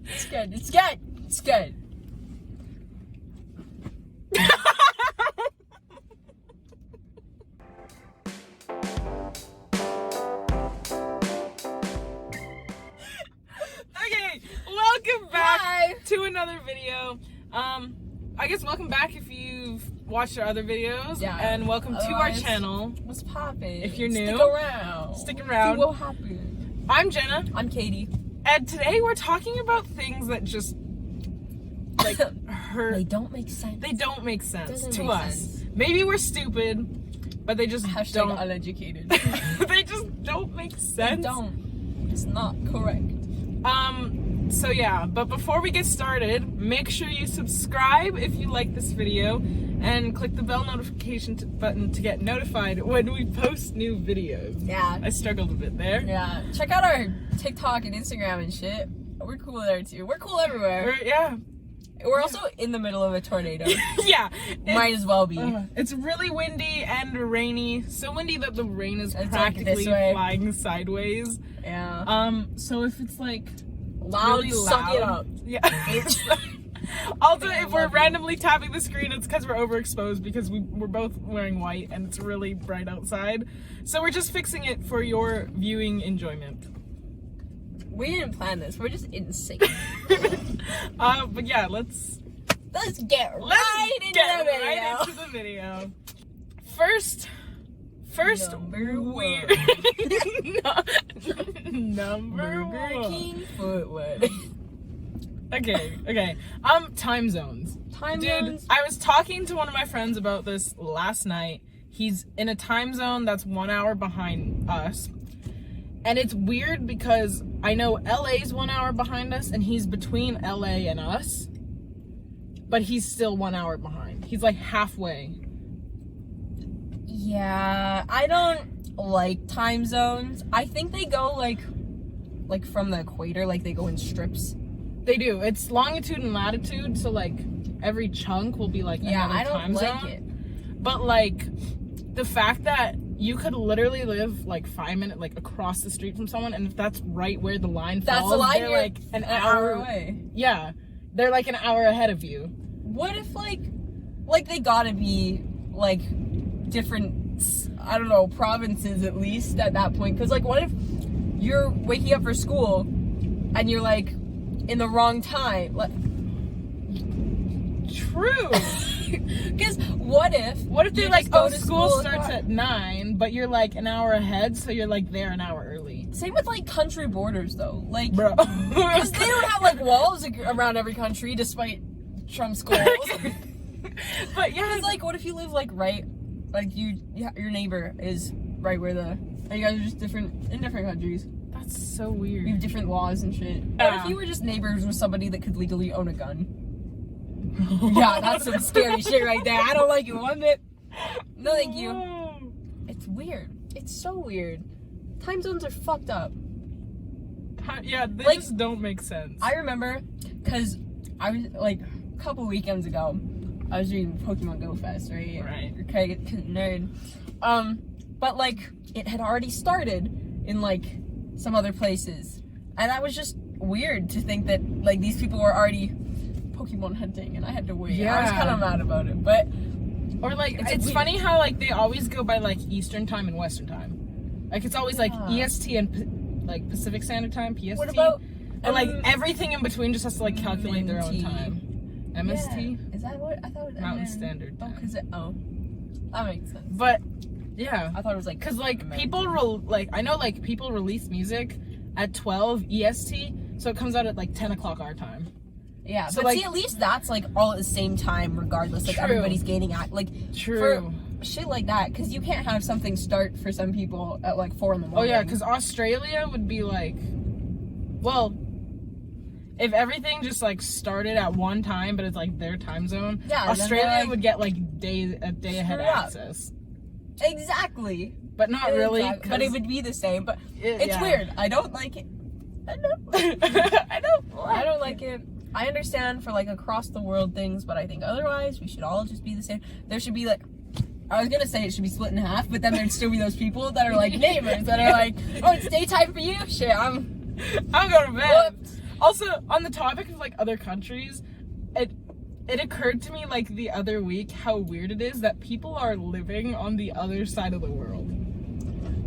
It's good. It's good. It's good. Okay, welcome back Hi. to another video. I guess welcome back if you've watched our other videos. Yeah. And welcome to our channel. What's poppin'? If you're new, stick around. Stick around. See what happens. I'm Jenna. I'm Katie. And today we're talking about things that just like hurt. They don't make sense. They don't make sense Doesn't to make us. sense. Maybe we're stupid, but they just Hashtag don't. uneducated. They just don't make They sense. don't. It's not correct. So yeah, but before we get started, make sure you subscribe if you like this video and click the bell notification button to get notified when we post new videos. Yeah. I struggled a bit there. Yeah. Check out our TikTok and Instagram and shit. We're cool there too. We're cool everywhere. Yeah. We're also in the middle of a tornado. Yeah. Might as well be. It's really windy and rainy. So windy that the rain is It's like practically this way. flying sideways. Yeah. So if it's like Loud, really suck it loud, up. Yeah. Also, if we're randomly tapping the screen, it's because we're overexposed because we're both wearing white and it's really bright outside. So we're just fixing it for your viewing enjoyment. We didn't plan this. We're just insane. But yeah, let's get right into the video. First Number weird. Number Burger one. King Footwood. Okay. Time zones. Time Dude, zones. I was talking to one of my friends about this last night. He's in a time zone that's 1 hour behind us. And it's weird because I know LA's 1 hour behind us and he's between LA and us. But he's still 1 hour behind. He's like halfway. Yeah, I don't like time zones. I think they go like from the equator, like they go in strips. They do. It's longitude and latitude, so like every chunk will be like another I don't time like zone. it. But like the fact that you could literally live like 5 minutes like across the street from someone, and if that's right where the line falls, That's the line. they're You're like an hour away. Yeah, they're like an hour ahead of you. What if like they gotta be like different, I don't know, provinces at least at that point? Because like, what if you're waking up for school and you're like in the wrong time? Like, true. because what if they're you like, just go oh, to school school starts at 9, but you're like an hour ahead, so you're like there an hour early. Same with like country borders though, like Bro. because they don't have like walls around every country despite Trump schools. But yeah, It's like, what if you live like right, like your neighbor is right where and you guys are just in different countries. that's so weird. You have different laws and shit. What if you were just neighbors with somebody that could legally own a gun? Yeah, that's some scary shit right there. I don't like it one bit. No, thank you. It's weird. It's so weird. Time zones are fucked up. Yeah, they Like, just don't make sense. I remember, because I was, like, a couple weekends ago, I was doing Pokemon Go Fest, right? Right. Okay, nerd. But, like, it had already started in, like, some other places. And that was just weird to think that, like, these people were already Pokemon hunting and I had to wait. Yeah. I was kind of mad about it, but... Or like, it's weird. funny how like they always go by like Eastern time and Western time. Like it's always like EST and like Pacific Standard Time, PST. What about... And like everything in between just has to like calculate their own MST. time. MST? Yeah. Is that what? I thought it was Mountain MN. Standard Oh, Time. because that makes sense. But yeah, I thought it was like... because like American. people I know like people release music at 12 EST, so it comes out at like 10 o'clock our time. Yeah, So, but like- see, at least that's like all at the same time, regardless. Like True. everybody's gaining like True. for shit like that, because you can't have something start for some people at like 4 a.m. Oh yeah, because Australia would be like, well, if everything just like started at one time, but it's like their time zone, Yeah, then they're, Australia like, would get like a day ahead screwed up. access, exactly, but not really. Exactly. But it would be the same. But It- it's yeah. weird. I don't like it. I don't like it. I understand for like across the world things, but I think otherwise we should all just be the same. There should be like, I was gonna say it should be split in half, but then there'd still be those people that are like neighbors that are like, oh, it's daytime for you. Shit, I'm I'll go to bed. whoops. Also, on the topic of like other countries, it occurred to me like the other week how weird it is that people are living on the other side of the world.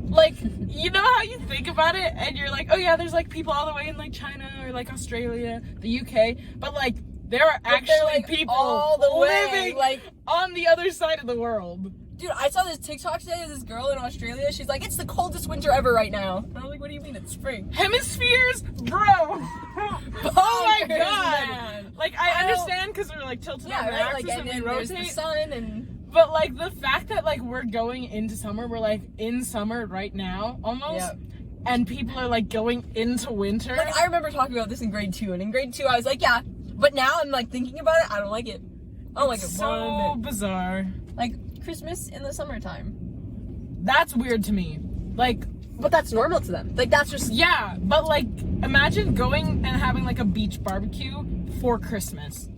Like, you know how you think about it and you're like, oh yeah, there's like people all the way in like China or like Australia, the UK, but like there are actually like, people all the living way, like on the other side of the world. Dude, I saw this TikTok today of this girl in Australia. She's like, it's the coldest winter ever right now. And I'm like, what do you mean it's spring? Hemispheres, bro. Oh my god. Man. Like, I understand because we're like tilted on the axis like, and we there's the rotate. sun and But like the fact that like we're going into summer, we're like in summer right now almost. Yep. And people are like going into winter. Like, I remember talking about this in grade 2, and in grade 2 I was like, yeah. But now I'm like thinking about it, I don't like it. I don't like it so one bit. bizarre. Like Christmas in the summertime. That's weird to me. Like, But that's normal to them. Like, that's just... yeah, but like imagine going and having like a beach barbecue for Christmas.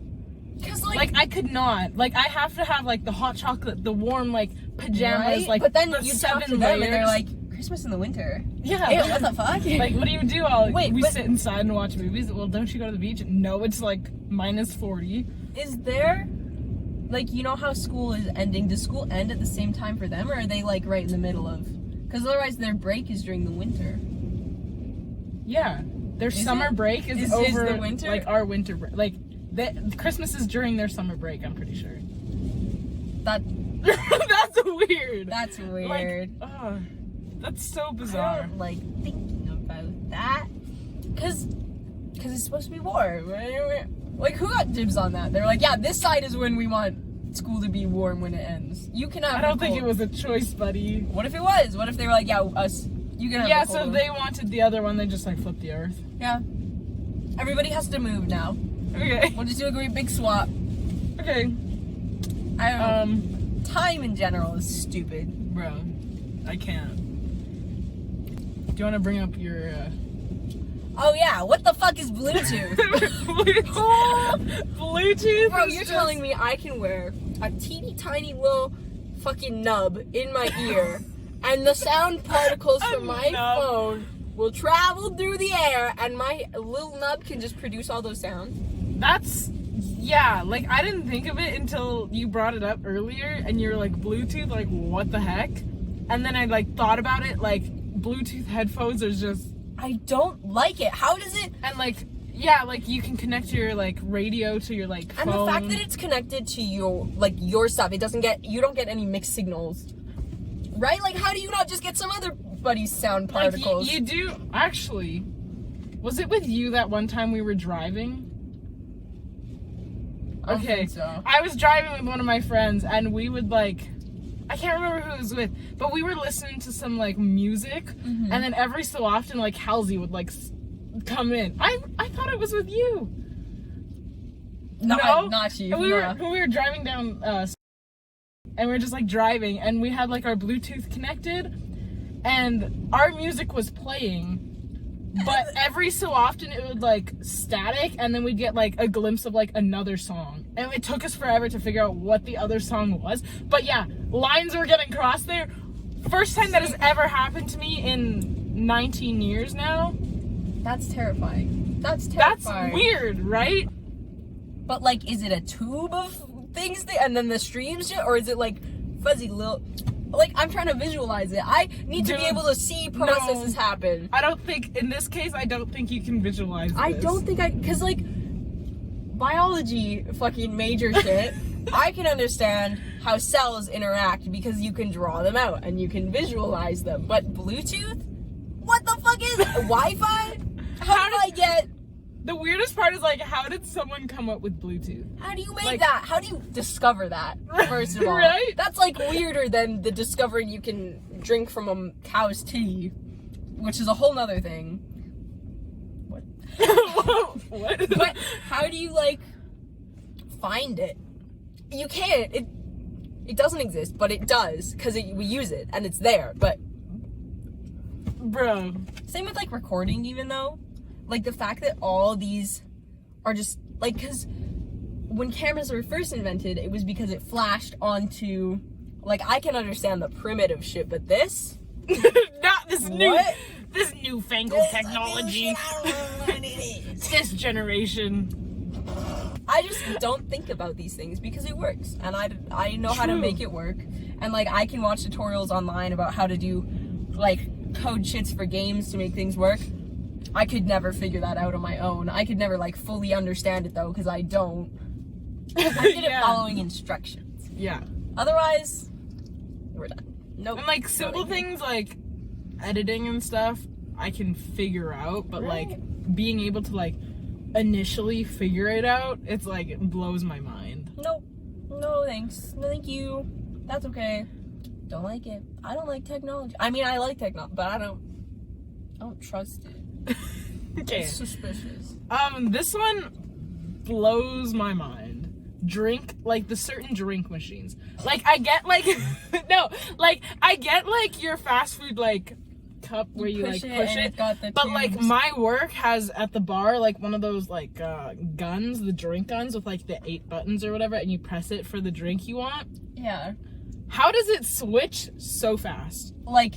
Because Like I could not. Like I have to have like the hot chocolate, the warm like pajamas, right? like but then the you 7 talk to them layers. and they're like, Christmas in the winter. yeah, Ew, what the fuck? Like what do you do? Wait, we but- sit inside and watch movies. Well, don't you go to the beach? No, it's like minus 40. Is there, like, you know how school is ending? Does school end at the same time for them, or are they like right in the middle of? Because otherwise their break is during the winter. Yeah, their Is summer it? break is Is over the winter? like our winter break. Like Christmas is during their summer break. I'm pretty sure. That That's weird. That's weird. Like, that's so I bizarre. don't like thinking about that. Cause it's supposed to be warm. Like, who got dibs on that? They're like, yeah, this side is when we want school to be warm when it ends. You can have. I don't think cold. it was a choice, buddy. What if it was? What if they were like, yeah, us. You can have. Yeah, the cold so one. they wanted the other one. They just like flipped the earth. Yeah. Everybody has to move now. Okay. We'll just do a great big swap. Okay. I don't know. Time in general is stupid. Bro, I can't. Do you want to bring up your? Oh yeah, what the fuck is Bluetooth? Bluetooth. Bro, is you're just- telling me I can wear a teeny tiny little fucking nub in my ear, and the sound particles A from my nub. phone will travel through the air, and my little nub can just produce all those sounds? That's yeah. Like I didn't think of it until you brought it up earlier, and you're like Bluetooth. Like what the heck? And then I like thought about it. Like Bluetooth headphones are just I don't like it. How does it? and like yeah, like you can connect your like radio to your like phone. And the fact that it's connected to your stuff, it doesn't get, you don't get any mixed signals, right? Like, how do you not just get some other buddy's sound like particles? you do actually. Was it with you that one time we were driving? I don't Okay, think so. I was driving with one of my friends, and we would like, I can't remember who it was with, but we were listening to some like music, Mm-hmm. and then every so often like Halsey would like come in. I thought it was with you. No, No? not you. And we no. were driving down, and we were just like driving, and we had like our Bluetooth connected, and our music was playing. But every so often it would like static, and then we'd get like a glimpse of like another song, and it took us forever to figure out what the other song was. But yeah, lines were getting crossed there. First time that has ever happened to me in 19 years now. That's terrifying. That's That's terrifying. weird, right? But like, is it a tube of things and then the streams shit, or is it like fuzzy little? Like, I'm trying to visualize it. I need to be Dude, able to see processes happen. I don't think, in this case, I don't think you can visualize this. I don't think because like biology fucking major shit, I can understand how cells interact because you can draw them out and you can visualize them. But Bluetooth? What the fuck is Wi-Fi? How do I get? The weirdest part is like, how did someone come up with Bluetooth? How do you make Like- that? How do you discover that? First of all, Right? That's like weirder than the discovering you can drink from a cow's tea, which is a whole nother thing. What? What? But how do you like find it? You can't. It doesn't exist, but it does because we use it and it's there. But Bro. same with like recording, even though, like the fact that all these are just like, because when cameras were first invented, it was because it flashed onto, like, I can understand the primitive shit, but this. Not this new. What? This newfangled technology. This generation. I just don't think about these things because it works, and I know how to make it work, and like I can watch tutorials online about how to do like code shits for games to make things work. I could never figure that out on my own. I could never like fully understand it though, because I don't. I'm good at following instructions. Yeah. Otherwise, we're done. Nope. And like simple things like editing and stuff, I can figure out, but like being able to like initially figure it out, it's like it blows my mind. Nope. No thanks. No thank you. That's okay. Don't like it. I don't like technology. I mean, I like technology, but I don't trust it. Okay. It's suspicious. This one blows my mind. The certain drink machines. Like, I get, like, no, like, I get, like, your fast food, like, cup where you like, push it. But, like, my work has, at the bar, like, one of those, like, guns, the drink guns with, like, the 8 buttons or whatever, and you press it for the drink you want. Yeah. How does it switch so fast? Like,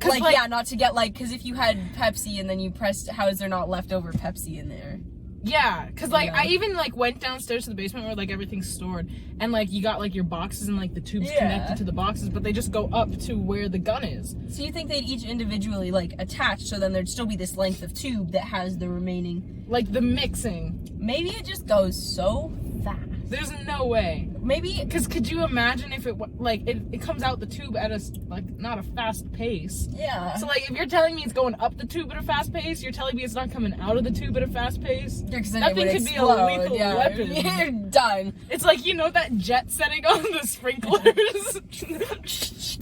yeah, not to get, like, because if you had Pepsi and then you pressed, how is there not leftover Pepsi in there? Yeah, because, like, I even, like, went downstairs to the basement where, like, everything's stored, and, like, you got, like, your boxes and, like, the tubes connected to the boxes, but they just go up to where the gun is. So you think they'd each individually, like, attach, so then there'd still be this length of tube that has the remaining... Like, the mixing. Maybe it just goes so fast. There's no way. Maybe... Because could you imagine if it, like, it comes out the tube at a, like, not a fast pace. Yeah. So, like, if you're telling me it's going up the tube at a fast pace, you're telling me it's not coming out of the tube at a fast pace? Yeah, that thing could be a lethal weapon. You're done. It's like, you know that jet setting on the sprinklers?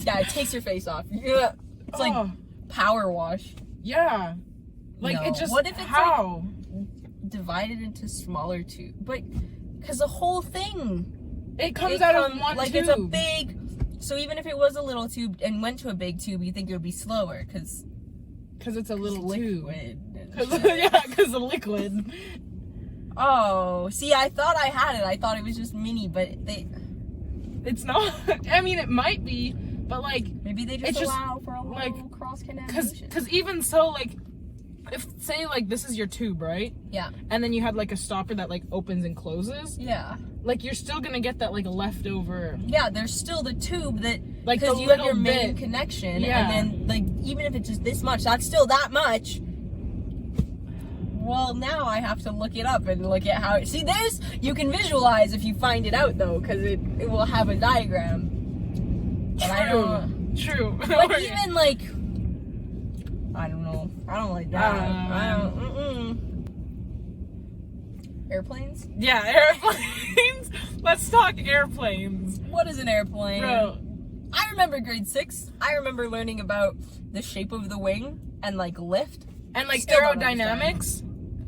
Yeah, it takes your face off. Yeah. It's like power wash. Yeah. Like, No. it just, what if it's how? Like, divided into smaller tubes? But, because the whole thing... It comes out of one like, tube. It's a big... So even if it was a little tube and went to a big tube, you think it would be slower, because... Because it's a little tube. Yeah, because of liquid. Oh, see, I thought I had it. I thought it was just mini, but it's not. I mean, it might be, but like maybe they just allow for a little like cross contamination. Because even so, like, if say like this is your tube, right? Yeah. And then you had like a stopper that like opens and closes. Yeah. Like you're still gonna get that like leftover. Yeah, there's still the tube that like because you have your main connection, yeah. And then like even if it's just this much, that's still that much. Well, now I have to look it up and look at how it... See, this you can visualize if you find it out, though, because it will have a diagram. But I don't... True. But even, like... I don't know. I don't like that. I don't... Airplanes? Yeah, airplanes. Let's talk airplanes. What is an airplane? Bro. I remember grade 6. I remember learning about the shape of the wing and, like, lift. And, like, Still aerodynamics.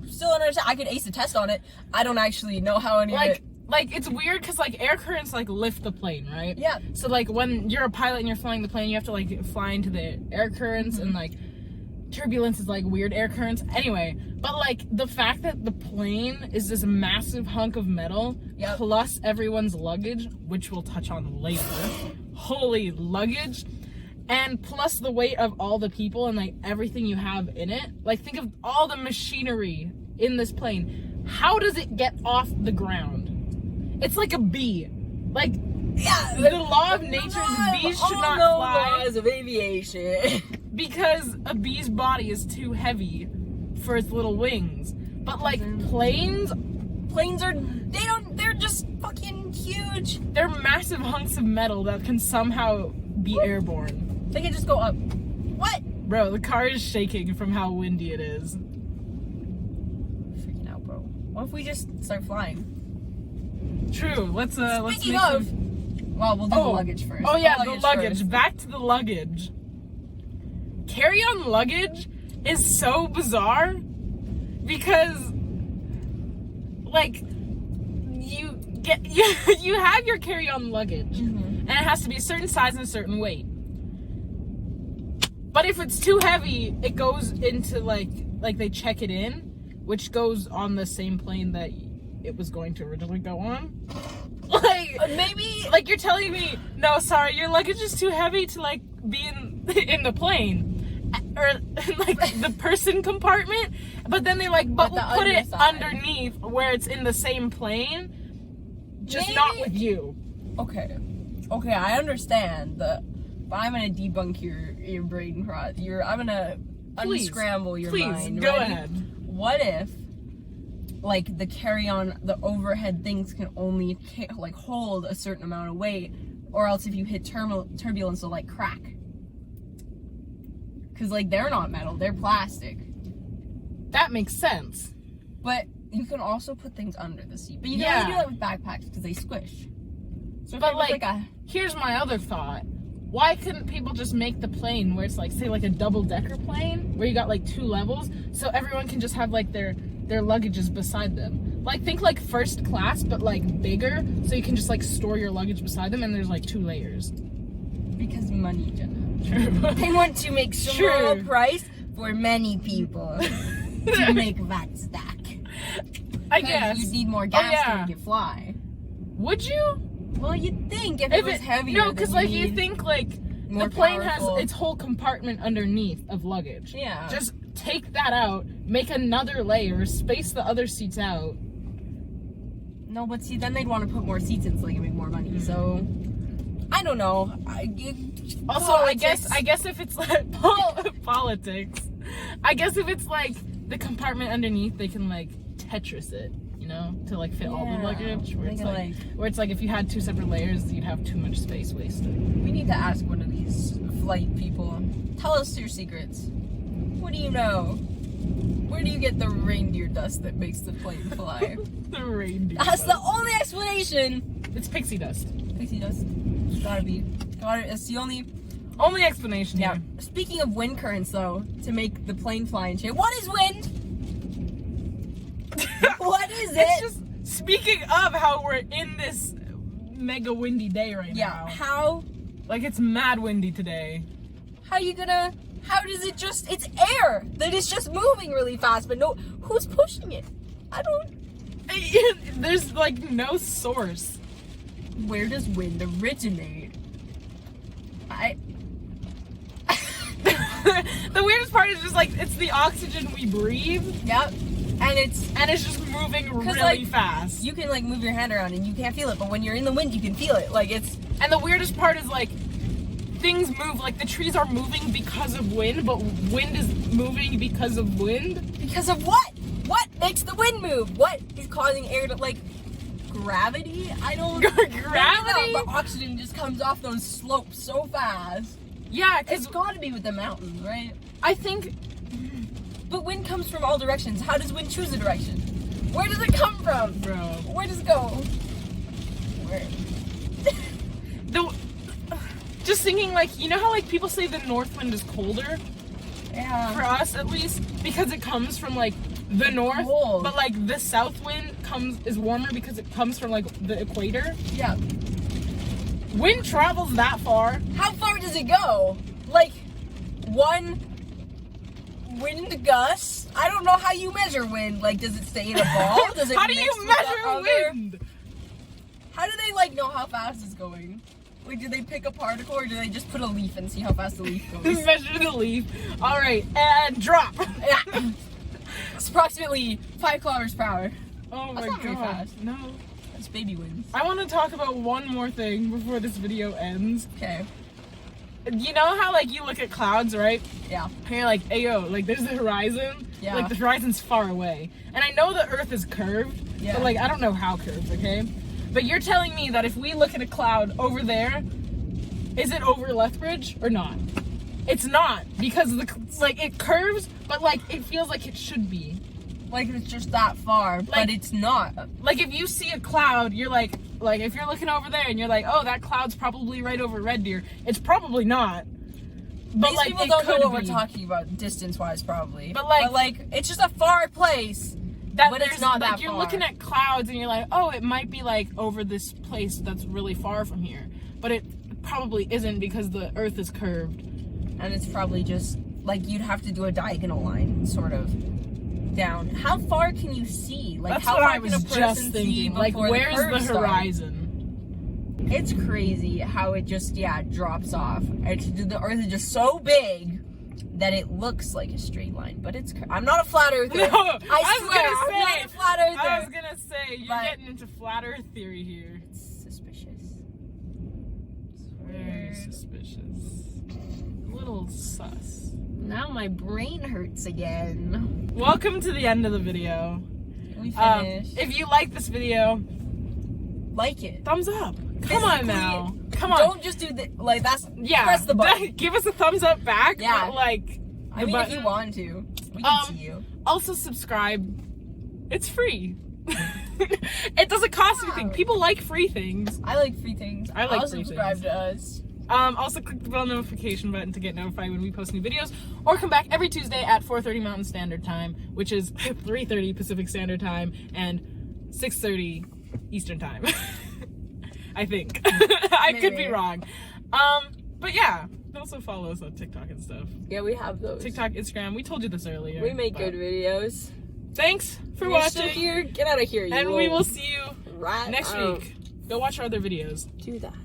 Still don't understand. I could ace a test on it. I don't actually know how any of it... Like, it's weird because, like, air currents, like, lift the plane, right? Yeah. So, like, when you're a pilot and you're flying the plane, you have to, like, fly into the air currents and, like, turbulence is, like, weird air currents. Anyway, but, like, the fact that the plane is this massive hunk of metal plus everyone's luggage, which we'll touch on later. Holy luggage. And plus the weight of all the people and, like, everything you have in it. Like, think of all the machinery in this plane. How does it get off the ground? It's like a bee. Like, yeah, the law of nature is bees should not fly. Laws of aviation. Because a bee's body is too heavy for its little wings. But, like, planes are, they're just fucking huge. They're massive hunks of metal that can somehow be airborne. They can just go up. What? Bro, the car is shaking from how windy it is. Freaking out, bro. What if we just start flying? True. Let's well, we'll do the luggage first. Oh yeah, the luggage. First. Back to the luggage. Carry-on luggage is so bizarre because, like, you have your carry-on luggage, and it has to be a certain size and a certain weight. But if it's too heavy, it goes into, like they check it in, which goes on the same plane that it was going to originally go on. Like, maybe, like, you're telling me, no, sorry, your luggage is too heavy to, like, be in the plane. or like the person compartment, but then they like, but we'll put it underneath where it's in the same plane, just not with you. Okay, I understand that, but I'm gonna debunk your brain rot. I'm gonna unscramble your mind. Go ahead. What if, like, the carry-on, the overhead things can only like hold a certain amount of weight, or else if you hit turbulence, they'll like crack. Because, like, they're not metal, they're plastic. That makes sense. But you can also put things under the seat. But you can only do that with backpacks because they squish. So but, like here's my other thought. Why couldn't people just make the plane where it's, like, say, like a double-decker plane, where you got, like, 2 levels, so everyone can just have, like, their luggages beside them? Like, think, like, first class, but, like, bigger, so you can just, like, store your luggage beside them, and there's, like, 2 layers. Because money, Jenna. They want to make small price for many people to make that stack. I guess. You'd need more gas to make it fly. Would you? Well, you'd think if it was heavier. No, because, like, you think, like, the plane has its whole compartment underneath of luggage. Yeah. Just take that out, make another layer, space the other seats out. No, but see, then they'd want to put more seats in so they can make more money. So, I don't know. I guess if it's like politics, I guess if it's like the compartment underneath, they can like Tetris it, you know, to like fit all the luggage. Where it's like if you had 2 separate layers, you'd have too much space wasted. We need to ask one of these flight people. Tell us your secrets. What do you know? Where do you get the reindeer dust that makes the plane fly? The reindeer That's dust. the only explanation. It's pixie dust. Pixie dust. Gotta be. It's the only explanation. Yeah. Here. Speaking of wind currents, though, to make the plane fly and shape, what is wind? What is it? It's just speaking of how we're in this mega windy day right now. Yeah. How? Like it's mad windy today. How does it just? It's air that is just moving really fast, but no, who's pushing it? I don't. There's like no source. Where does wind originate? The weirdest part is just like it's the oxygen we breathe. Yep. And it's just moving really like, fast. You can like move your hand around and you can't feel it, but when you're in the wind, you can feel it. Like it's. And the weirdest part is like things move. Like the trees are moving because of wind, but wind is moving because of wind. Because of what? What makes the wind move? What is causing air to like? Gravity? I don't. Gravity? No, but oxygen just comes off those slopes so fast. Yeah, it's got to be with the mountains, right? I think. But wind comes from all directions. How does wind choose a direction? Where does it come from, bro? Where does it go? Where? Just thinking, like, you know how like people say the north wind is colder? Yeah. For us, at least, because it comes from like the north. Cold. But like the south wind is warmer because it comes from like the equator. Yeah. Wind travels that far. How far does it go? Like one wind gust? I don't know how you measure wind. Like, does it stay in a ball? Does it? How do you measure wind? How do they like know how fast it's going? Like, do they pick a particle or do they just put a leaf and see how fast the leaf goes? Measure the leaf. All right, and drop. Yeah. It's approximately 5 kilometers per hour. Oh my That's not very god. fast. No. That's baby winds. I want to talk about one more thing before this video ends. Okay. You know how like you look at clouds, right? Yeah. And you're like, hey yo, like there's the horizon. Yeah. Like the horizon's far away. And I know the earth is curved, but like I don't know how curved, okay? But you're telling me that if we look at a cloud over there, is it over Lethbridge or not? It's not, because like it curves, but like it feels like it should be. Like it's just that far, but it's not. Like if you see a cloud, you're like if you're looking over there and you're like, oh, that cloud's probably right over Red Deer. It's probably not. But these like people don't know what we're talking about distance-wise, probably. But like it's just a far place. But it's not that far. You're looking at clouds and you're like, oh, it might be like over this place that's really far from here. But it probably isn't because the earth is curved. And it's probably just, like, you'd have to do a diagonal line, sort of, down. How far can you see? Like, that's how what far I was can a person just thinking. Like, where's the horizon? It's crazy how it just, drops off. The earth is just so big that it looks like a straight line, but it's. I'm not a flat earther. No, I swear, I'm not a flat earther. I was gonna say you're getting into flat Earth theory here. It's suspicious. Very suspicious. A little sus. Now my brain hurts again. Welcome to the end of the video. We finished. If you like this video, like it. thumbs up. Come on now. Come on. Don't just do the that's press the button. Give us a thumbs up back. Yeah. Like I mean, if you want to, we can see you. Also subscribe. It's free. It doesn't cost anything. People like free things. I like free things. I like free subscribe things. to us. Also click the bell notification button to get notified when we post new videos, or come back every Tuesday at 4:30 Mountain Standard Time, which is 3:30 Pacific Standard Time and 6:30 Eastern Time. I think. I could be wrong. But yeah, also follow us on TikTok and stuff. Yeah, we have those. TikTok, Instagram. We told you this earlier. We make good videos. Thanks for You're watching. still here. Get out of here, and we will see you right next week. Go watch our other videos. Do that.